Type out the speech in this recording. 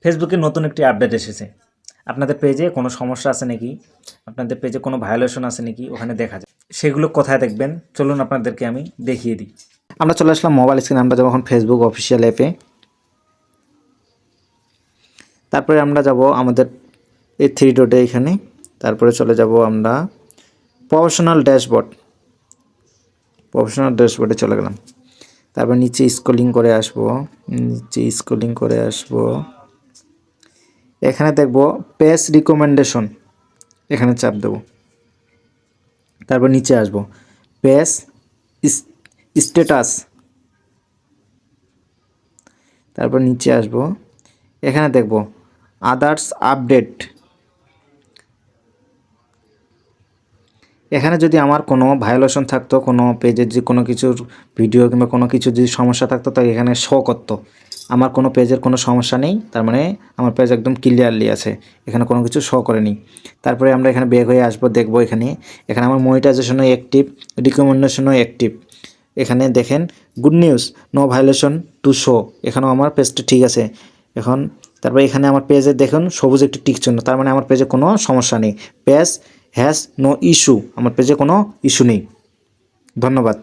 ফেসবুকে নতুন একটি আপডেট এসেছে। আপনাদের পেজে কোনো সমস্যা আছে নাকি, আপনাদের পেজে কোনো ভায়োলেশন আছে নাকি ওখানে দেখা যায়। সেগুলো কোথায় দেখবেন চলুন আপনাদেরকে আমি দেখিয়ে দিই। আমরা চলে আসলাম মোবাইল স্ক্রিনে, আমরা যাবো এখন ফেসবুক অফিসিয়াল অ্যাপে। তারপরে আমরা যাব আমাদের এই 3 ডটে এখানে, তারপরে চলে যাব আমরা প্রফেশনাল ড্যাশবোর্ডে চলে গেলাম। তারপর নিচে স্ক্রলিং করে আসবো, এখানে দেখব পেজ রিকমেন্ডেশন, এখানে চাপ দেব। তারপর নিচে আসব পেজ স্ট্যাটাস, তারপর নিচে আসব, এখানে দেখব আদার্স আপডেট। এখানে যদি আমার কোনো ভায়োলেশন থাকতো, কোনো পেজের যে কোনো কিছুর ভিডিও কিংবা কোনো কিছু যদি সমস্যা থাকতো, তাই এখানে শো করতো। আমার কোনো পেজের কোনো সমস্যা নেই, তার মানে আমার পেজ একদম ক্লিয়ারলি আছে, এখানে কোনো কিছু শো করেনি। তারপরে আমরা এখানে ব্যাক হয়ে আসবো, দেখবো এখানে আমার মনিটাইজেশনও অ্যাক্টিভ, রিকমেন্ডেশনও অ্যাক্টিভ। এখানে দেখেন good news, no violation to show, এখানেও আমার পেজটা ঠিক আছে এখন। তারপরে এখানে আমার পেজে দেখুন সবুজ একটি টিক চিহ্ন, তার মানে আমার পেজে কোনো সমস্যা নেই, পেজ হ্যাজ নো ইস্যু, আমার পেজে কোনো ইস্যু নেই। ধন্যবাদ।